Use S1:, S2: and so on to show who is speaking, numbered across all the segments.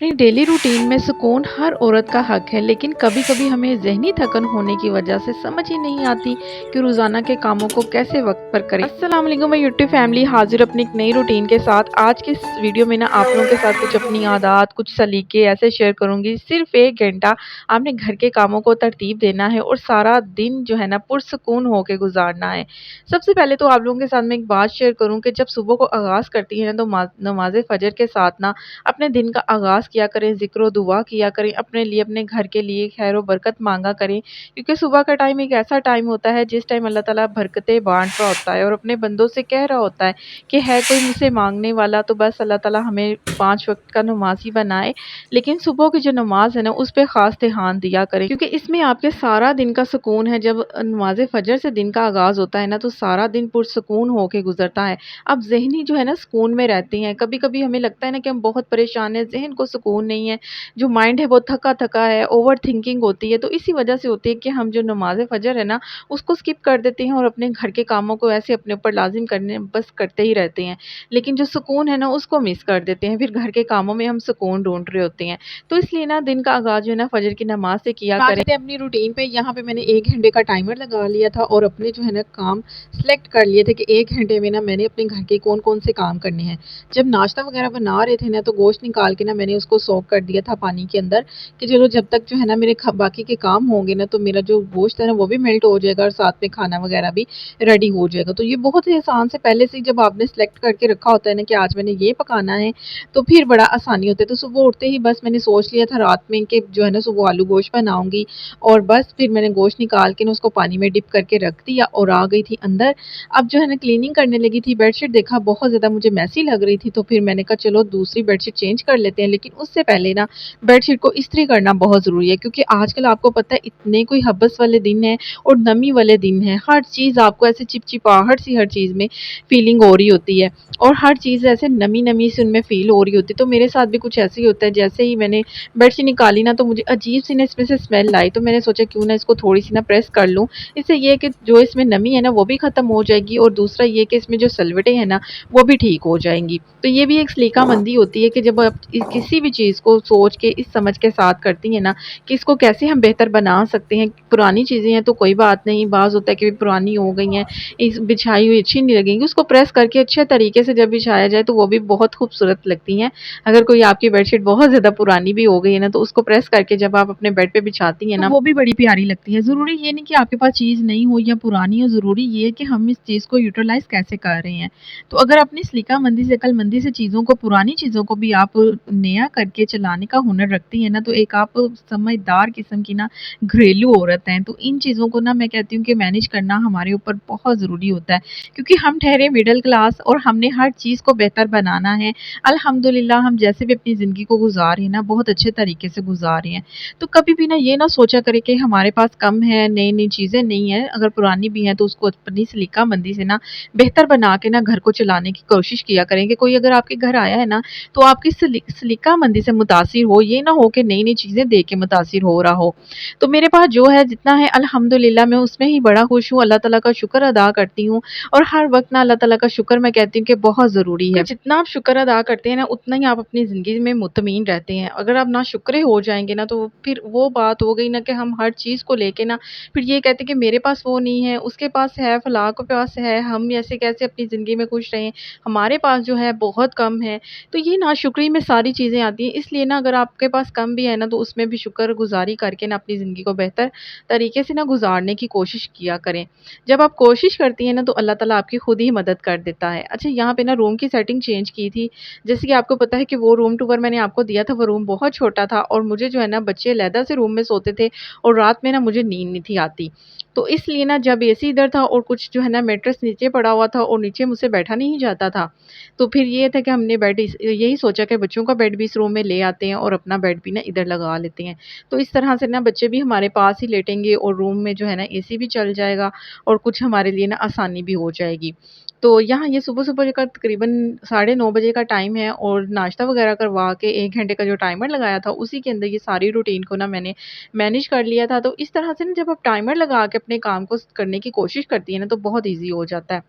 S1: अपनी daily routine में सुकून हर औरत का हक है, लेकिन कभी-कभी हमें ज़हनी थकन होने की वजह से समझ ही नहीं आती कि रोज़ाना के कामों को कैसे वक़्त पर करें। अस्सलाम वालेकुम, मैं यूट्यूब फैमिली हाज़िर अपनी एक नई रूटीन के साथ। आज की इस वीडियो में ना आप लोगों के साथ कुछ अपनी आदत, कुछ सलीके ऐसे शेयर करूँगी। सिर्फ़ 1 घंटा आपने घर के कामों को तरतीब देना है और सारा दिन जो है ना पुरसुकून होके गुज़ारना है। सबसे पहले तो आप लोगों के साथ मैं एक बात शेयर करूँ कि जब सुबह को आगाज़ करती हैं ना तो नमाज़ फ़जर के साथ ना अपने दिन का आगाज़ किया करें, ज़िक्र व दुआ किया करें, अपने लिए, अपने घर के लिए खैर व बरकत माँगा करें। क्योंकि सुबह का टाइम एक ऐसा टाइम होता है जिस टाइम अल्लाह ताला बरकतें बाँट रहा होता है और अपने बंदों से कह रहा होता है कि है कोई मुझसे माँगने वाला, तो बस अल्लाह ताला हमें 5 वक़्त का नमाज़ी बनाए। लेकिन सुबह की जो नमाज़ है ना उस पे ख़ास ध्यान दिया करें, क्योंकि इसमें आपके सारा दिन का सुकून है। जब नमाज़ फ़जर से दिन का आगाज़ होता है ना तो सारा दिन पुरसुकून होके गुज़रता है। आप ज़हनी जो है ना सुकून में रहती हैं। कभी-कभी हमें लगता है ना कि हम बहुत परेशान हैं, ज़हन को सुकून नहीं है, जो माइंड है वो थका-थका है, ओवरथिंकिंग होती है, तो इसी वजह से होती है कि हम जो नमाज़ फ़जर है ना, उसको स्किप कर देते हैं और अपने घर के कामों को ऐसे अपने ऊपर लाज़िम करने बस करते ही रहते हैं। लेकिन जो सुकून है ना, उसको मिस कर देते हैं, फिर घर के कामों में हम सुकून ढूँढ रहे होते हैं। तो इसलिए ना दिन का आगाज़ जो है ना फ़जर की नमाज़ से किया करें। आ जाते हैं अपनी रूटीन पे। यहाँ पे मैंने 1 घंटे का टाइमर लगा लिया था और अपने जो है ना काम सेलेक्ट कर लिए थे कि 1 घंटे में ना मैंने अपने घर के कौन-कौन से काम करने हैं। जब नाश्ता वगैरह बना रहे थे ना तो गोश्त निकाल के ना मैंने उसको सोक कर दिया था पानी के अंदर कि चलो जब तक जो है ना मेरे बाकी के काम होंगे ना तो मेरा जो गोश्त है ना वो भी मेल्ट हो जाएगा और साथ में खाना वगैरह भी रेडी हो जाएगा। तो ये बहुत ही आसान से पहले से ही जब आपने सेलेक्ट करके रखा होता है ना कि आज मैंने ये पकाना है तो फिर बड़ा आसानी होता है। तो सुबह उठते ही बस मैंने सोच लिया था रात में कि जो है ना सुबह आलू गोश्त बनाऊंगी और बस फिर मैंने गोश्त निकाल के ना उसको पानी में डिप करके रख दिया और आ गई थी अंदर। अब जो है ना क्लीनिंग करने लगी थी, बेडशीट देखा बहुत ज़्यादा मुझे मेसी लग रही थी तो फिर मैंने कहा चलो दूसरी बेडशीट चेंज कर लेते हैं। लेकिन उससे पहले ना बेडशीट को इस्त्री करना बहुत ज़रूरी है, क्योंकि आजकल आपको पता है इतने कोई हब्बस वाले दिन हैं और नमी वाले दिन हैं। हर चीज़ आपको ऐसे चिपचिपाहट सी हर चीज़ में फीलिंग हो रही होती है और हर चीज़ ऐसे नमी-नमी सी उनमें फ़ील हो रही होती है। तो मेरे साथ भी कुछ ऐसे ही होता है, जैसे ही मैंने बेडशीट निकाली ना तो मुझे अजीब-सी ना इसमें से स्मेल आई, तो मैंने सोचा क्यों ना इसको थोड़ी-सी ना प्रेस कर लूँ। इससे ये है कि जो इसमें नमी है ना वो भी ख़त्म हो जाएगी और दूसरा ये कि इसमें जो सलवटें हैं ना वो भी ठीक हो जाएँगी। तो ये भी एक सलीकामंदी होती है कि जब आप किसी भी चीज़ को सोच के इस समझ के साथ करती हैं ना कि इसको कैसे हम बेहतर बना सकते हैं। पुरानी चीज़ें हैं तो कोई बात नहीं, बाज़ होता है कि पुरानी हो गई हैं, इस बिछाई हुई अच्छी नहीं लगेंगी, उसको प्रेस करके अच्छे तरीके से जब बिछाया जाए तो वो भी बहुत खूबसूरत लगती हैं। अगर कोई आपकी बेडशीट बहुत ज़्यादा पुरानी भी हो गई है ना तो उसको प्रेस करके जब आप अपने बेड पे बिछाती हैं ना तो वो भी बड़ी प्यारी लगती है। ज़रूरी ये नहीं कि आपके पास चीज़ नहीं हो या पुरानी हो, ज़रूरी ये है कि हम इस चीज़ को यूटिलाइज़ कैसे कर रहे हैं। तो अगर अपनी सलीकामंदी से, अक्लमंदी से चीज़ों को, पुरानी चीज़ों को भी आप नया करके चलाने का हुनर रखती हैं ना तो एक आप समझदार किस्म की ना घरेलू औरत हैं। तो इन चीज़ों को ना मैं कहती हूँ कि मैनेज करना हमारे ऊपर बहुत ज़रूरी होता है, क्योंकि हम ठहरे मिडल क्लास और हमने हर चीज़ को बेहतर बनाना है। अल्हम्दुलिल्लाह हम जैसे भी अपनी ज़िंदगी को गुज़ार रहे हैं ना बहुत अच्छे तरीके से गुज़ार रहे हैं। तो कभी भी ना ये ना सोचा करें कि हमारे पास कम है, नई-नई चीज़ें नहीं हैं, अगर पुरानी भी हैं तो उसको अपनी सलीकामंदी से ना बेहतर बना के ना घर को चलाने की कोशिश किया करें। कि कोई अगर आपके घर आया है ना तो आपकी सलीकामंदी से मुतासिर हो, ये ना हो कि नई-नई चीज़ें देख के मुतासिर हो रहा हो। तो मेरे पास जो है जितना है अल्हम्दुलिल्लाह मैं उसमें ही बड़ा खुश हूँ, अल्लाह ताला का शुक्र अदा करती हूँ और हर वक़्त ना अल्लाह ताला का शुक्र मैं कहती हूँ कि बहुत ज़रूरी है। जितना आप शुक्र अदा करते हैं ना उतना ही आप अपनी ज़िंदगी में मुतमईन रहते हैं। अगर आप नाशुक्रे हो जाएँगे ना तो फिर वो बात हो गई ना कि हम हर चीज़ को लेके ना फिर ये कहते हैं कि मेरे पास वो नहीं है, उसके पास है, फलाँ के पास है, हम ऐसे कैसे अपनी ज़िंदगी में खुश रहें, हमारे पास जो है बहुत कम है। तो ये नाशुक्री में सारी चीज़ें आती हैं। इसलिए ना अगर आपके पास कम भी है ना तो उसमें भी शुक्रगुज़ारी करके ना अपनी ज़िंदगी को बेहतर तरीके से ना गुज़ारने की कोशिश किया करें। जब आप कोशिश करती हैं ना तो अल्लाह ताला आपकी खुद ही मदद कर देता है। अच्छा, यहाँ पे ना रूम की सेटिंग चेंज की थी। जैसे कि आपको पता है कि वो रूम टूर मैंने आपको दिया था, वो रूम बहुत छोटा था और मुझे जो है ना बच्चे अलहदा से रूम में सोते थे और रात में ना मुझे नींद नहीं थी आती। तो इसलिए ना जब एसी इधर था और कुछ जो है ना मैट्रेस नीचे पड़ा हुआ था और नीचे मुझसे बैठा नहीं जाता था। तो फिर ये था कि हमने बेड इस यही सोचा कि बच्चों का बेड भी इस रूम में ले आते हैं और अपना बेड भी ना इधर लगा लेते हैं। तो इस तरह से ना बच्चे भी हमारे पास ही लेटेंगे और रूम में जो है ना एसी भी चल जाएगा और कुछ हमारे लिए ना आसानी भी हो जाएगी। तो यहाँ ये सुबह-सुबह का तकरीबन साढ़े 9 बजे का टाइम है और नाश्ता वगैरह करवा के 1 घंटे का जो टाइमर लगाया था, उसी के अंदर ये सारी रूटीन को ना मैंने मैनेज कर लिया था। तो इस तरह से ना जब आप टाइमर लगा के अपने काम को स करने की कोशिश करती हैं ना, तो बहुत ईज़ी हो जाता है।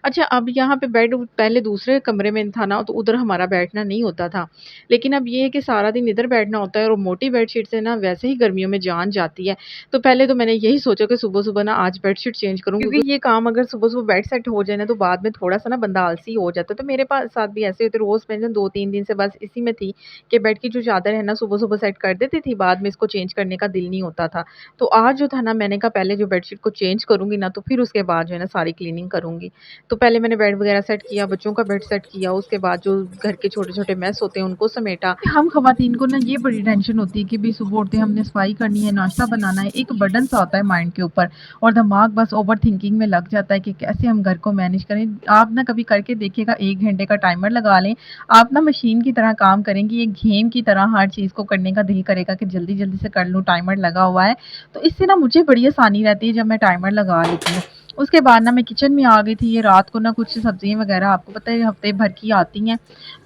S1: अच्छा, अब यहाँ पे बेड पहले दूसरे कमरे में था ना, तो उधर हमारा बैठना नहीं होता था। लेकिन अब ये है कि सारा दिन इधर बैठना होता है और मोटी बेडशीट से ना वैसे ही गर्मियों में जान जाती है। तो पहले तो मैंने यही सोचा कि सुबह-सुबह ना आज बेडशीट चेंज करूँ, क्योंकि ये काम अगर सुबह-सुबह बेड सेट हो जाए ना, तो बाद में थोड़ा-सा ना बंदा आलसी हो जाता है। तो मेरे पास साथ भी ऐसे होते, रोज़ मैं ना 2-3 दिन से बस इसी में थी कि बेड की जो चादर है ना सुबह-सुबह सेट कर देती थी, बाद में इसको चेंज करने का दिल नहीं होता था। तो आज जो था ना, मैंने कहा पहले जो बेडशीट को चेंज करूँगी ना, तो फिर उसके बाद जो है ना सारी क्लीनिंग करूँगी। तो पहले मैंने बेड वगैरह सेट किया, बच्चों का बेड सेट किया, उसके बाद जो घर के छोटे-छोटे मेस होते हैं उनको समेटा। हम ख़वातीन को ना ये बड़ी टेंशन होती है कि भई सुबह उठते हमने सफाई करनी है, नाश्ता बनाना है, एक बर्डन सा होता है माइंड के ऊपर और दिमाग बस ओवरथिंकिंग में लग जाता है कि कैसे हम घर को मैनेज करें। आप ना कभी करके देखिएगा, 1 घंटे का टाइमर लगा लें, आप ना मशीन की तरह काम करेंगी, एक गेम की तरह हर चीज़ को करने का दिल करेगा कि जल्दी-जल्दी से कर लूँ, टाइमर लगा हुआ है। तो इससे ना मुझे बड़ी आसानी रहती है जब मैं टाइमर लगा लेती हूँ। उसके बाद ना मैं किचन में आ गई थी, ये रात को ना कुछ सब्जियाँ वगैरह आपको पता है हफ्ते भर की आती हैं,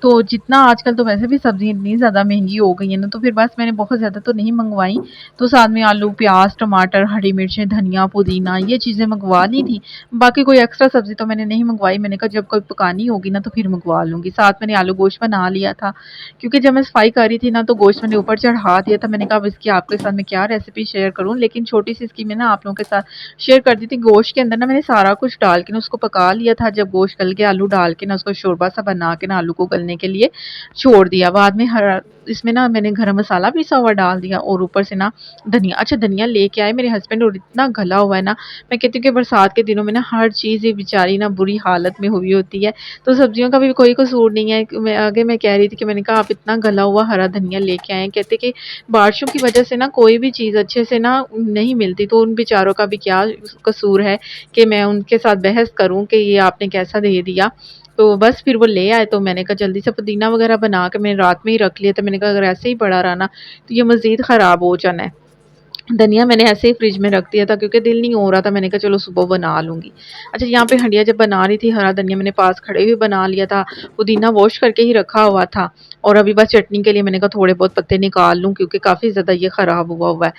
S1: तो जितना आजकल तो वैसे भी सब्ज़ी इतनी ज़्यादा महँगी हो गई हैं ना, तो फिर बस मैंने बहुत ज़्यादा तो नहीं मँगवाई, तो साथ में आलू, प्याज़, टमाटर, हरी मिर्चें, धनिया, पुदीना ये चीज़ें मँगवा ली थी। बाकी कोई एक्स्ट्रा सब्ज़ी तो मैंने नहीं मँगवाई, मैंने कहा जब कोई पकानी होगी ना तो फिर मँगवा लूँगी। साथ मैंने आलू गोश्त बना लिया था, क्योंकि जब मैं सफाई कर रही थी ना तो गोश्त मैंने ऊपर चढ़ा दिया था। मैंने कहा अब इसकी आपके साथ मैं क्या रेसिपी शेयर करूँ, लेकिन छोटी-सी इसकी मैं ना आप लोगों के साथ शेयर कर दी थी। गोश्त के अंदर ना मैंने सारा कुछ डाल के ना उसको पका लिया था। जब गोश्त गल गया, आलू डाल के ना उसको शोरबा सा बना के ना आलू को गलने के लिए छोड़ दिया। बाद में हरा इसमें ना मैंने गरम मसाला पिसा हुआ डाल दिया और ऊपर से ना धनिया, अच्छा धनिया लेके आए मेरे हस्बैंड और इतना गला हुआ है ना, मैं कहती हूँ कि बरसात के दिनों में ना हर चीज़ ये बेचारी ना बुरी हालत में हुई होती है। तो सब्जियों का भी कोई कसूर नहीं है। मैं कह रही थी कि मैंने कहा आप इतना गला हुआ हरा धनिया लेके आए हैं। कहते कि बारिशों की वजह से ना कोई भी चीज़ अच्छे से ना नहीं मिलती, तो उन बेचारों का भी क्या कसूर है कि मैं उनके साथ बहस करूँ कि ये आपने कैसा दे दिया। तो बस फिर वो ले आए, तो मैंने कहा जल्दी से पुदीना वगैरह बना के मैंने रात में ही रख लिया था। मैंने कहा अगर ऐसे ही पड़ा रहा ना तो ये मज़ीद ख़राब हो जाना है। धनिया मैंने ऐसे ही फ्रिज में रख दिया था, क्योंकि दिल नहीं हो रहा था, मैंने कहा चलो सुबह बना लूँगी। अच्छा, यहाँ पे हंडिया जब बना रही थी, हरा धनिया मैंने पास खड़े हुए बना लिया था, पुदीना वॉश करके ही रखा हुआ था और अभी बस चटनी के लिए मैंने कहा थोड़े बहुत पत्ते निकाल लूँ, क्योंकि काफ़ी ज़्यादा ये ख़राब हुआ हुआ है।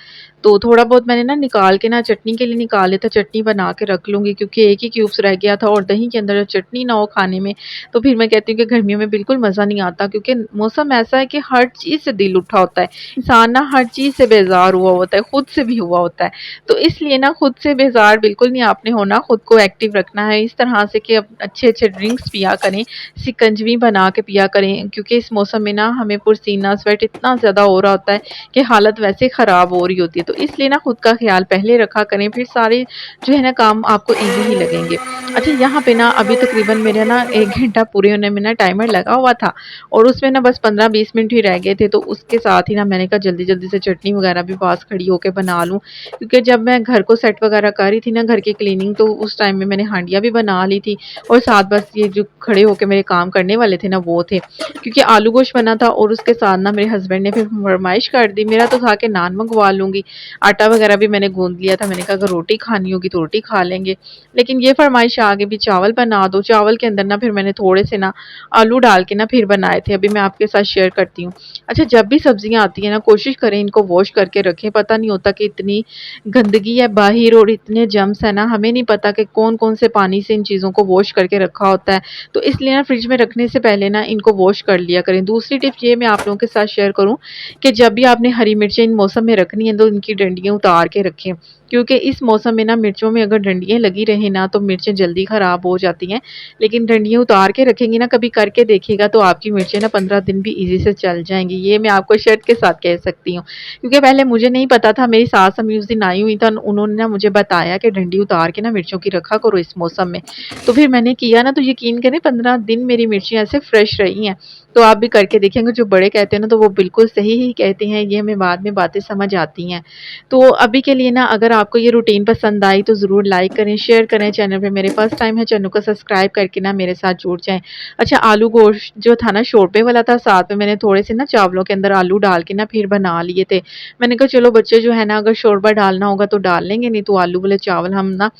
S1: तो थोड़ा बहुत मैंने ना निकाल के ना चटनी के लिए निकाल लिया था, चटनी बना के रख लूँगी, क्योंकि एक ही क्यूब्स रह गया था और दही के अंदर जब चटनी ना हो खाने में, तो फिर मैं कहती हूँ कि गर्मियों में बिल्कुल मज़ा नहीं आता, क्योंकि मौसम ऐसा है कि हर चीज़ से दिल उठा होता है। इंसान ना हर चीज़ से बेज़ार हुआ होता है, खुद से भी हुआ होता है। तो इसलिए ना खुद से बेज़ार बिल्कुल नहीं आपने होना, खुद को एक्टिव रखना है इस तरह से कि अच्छे-अच्छे ड्रिंक्स पिया करें, शिकंजवी बना के पिया करें, क्योंकि इस मौसम में ना हमें पसीना, स्वेट इतना ज़्यादा हो रहा होता है कि हालत वैसे ख़राब हो रही होती है। तो इसलिए ना खुद का ख़्याल पहले रखा करें, फिर सारे जो है ना काम आपको ईज़ी ही लगेंगे। अच्छा, यहाँ पे ना अभी तकरीबन मेरा ना 1 घंटा पूरे होने में ना टाइमर लगा हुआ था और उसमें ना बस 15-20 मिनट ही रह गए थे, तो उसके साथ ही ना मैंने कहा जल्दी-जल्दी से चटनी वगैरह भी पास खड़ी होके बना लूँ, क्योंकि जब मैं घर को सेट वगैरह कर रही थी ना घर की क्लीनिंग, तो उस टाइम में मैंने हांडियाँ भी बना ली थी और साथ बस ये जो खड़े होके मेरे काम करने वाले थे ना वो थे, क्योंकि आलू गोश्त बना था और उसके साथ ना मेरे हस्बैंड ने फिर फरमाइश कर दी, मेरा तो था कि नान मंगवा लूँगी, आटा वगैरह भी मैंने गूँध लिया था, मैंने कहा अगर रोटी खानी होगी तो रोटी खा लेंगे, लेकिन ये फरमाइश आ गई भी चावल बना दो। चावल के अंदर ना फिर मैंने थोड़े से ना आलू डाल के ना फिर बनाए थे, अभी मैं आपके साथ शेयर करती हूँ। अच्छा, जब भी सब्जियाँ आती हैं ना कोशिश करें इनको वॉश करके रखें, पता नहीं होता कि इतनी गंदगी है बाहर और इतने जर्म्स है ना, हमें नहीं पता कि कौन-कौन से पानी से इन चीज़ों को वॉश करके रखा होता है। तो इसलिए ना फ्रिज में रखने से पहले ना इनको वॉश कर लिया करें। दूसरी टिप ये मैं आप लोगों के साथ शेयर करूँ कि जब भी आपने हरी मिर्चें इन मौसम में रखनी है तो इनकी डंडियाँ उतार के रखें, क्योंकि इस मौसम में ना मिर्चों में अगर डंडियाँ लगी रहें ना तो मिर्चें जल्दी ख़राब हो जाती हैं। लेकिन डंडियाँ उतार के रखेंगी ना, कभी करके देखिएगा तो आपकी मिर्चें ना 15 दिन भी ईज़ी से चल जाएँगी। ये मैं आपको शर्त के साथ कह सकती हूँ, क्योंकि पहले मुझे नहीं पता था, मेरी सास अम्मी उस दिन आई हुई था, उन्होंने ना मुझे बताया कि डंडी उतार के ना मिर्चों की रखा करो इस मौसम में। तो फिर मैंने किया ना, तो यकीन करें 15 दिन मेरी मिर्चियाँ ऐसे फ्रेश रही हैं। तो आप भी करके देखेंगे, जो बड़े कहते हैं ना तो वो बिल्कुल सही ही कहते हैं, ये हमें बाद में बातें समझ आती हैं। तो अभी के लिए ना अगर आपको ये रूटीन पसंद आई तो ज़रूर लाइक करें, शेयर करें। चैनल पे मेरे फर्स्ट टाइम है, चैनल को सब्सक्राइब करके ना मेरे साथ जुड़ जाएँ। अच्छा, आलू गोश्त जो था ना शोरबे वाला था, साथ में मैंने थोड़े से ना चावलों के अंदर आलू डाल के ना फिर बना लिए थे। मैंने कहा चलो बच्चे जो है ना अगर शोरबा डालना होगा तो डाल लेंगे, नहीं तो आलू वाले चावल हम ना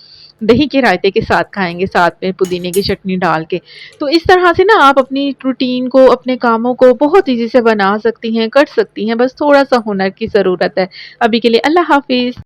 S1: दही के रायते के साथ खाएँगे, साथ में पुदीने की चटनी डाल के। तो इस तरह से ना आप अपनी रूटीन को, अपने कामों को बहुत ईज़ी से बना सकती हैं, कर सकती हैं, बस थोड़ा-सा हुनर की ज़रूरत है। अभी के लिए अल्लाह हाफ़िज़।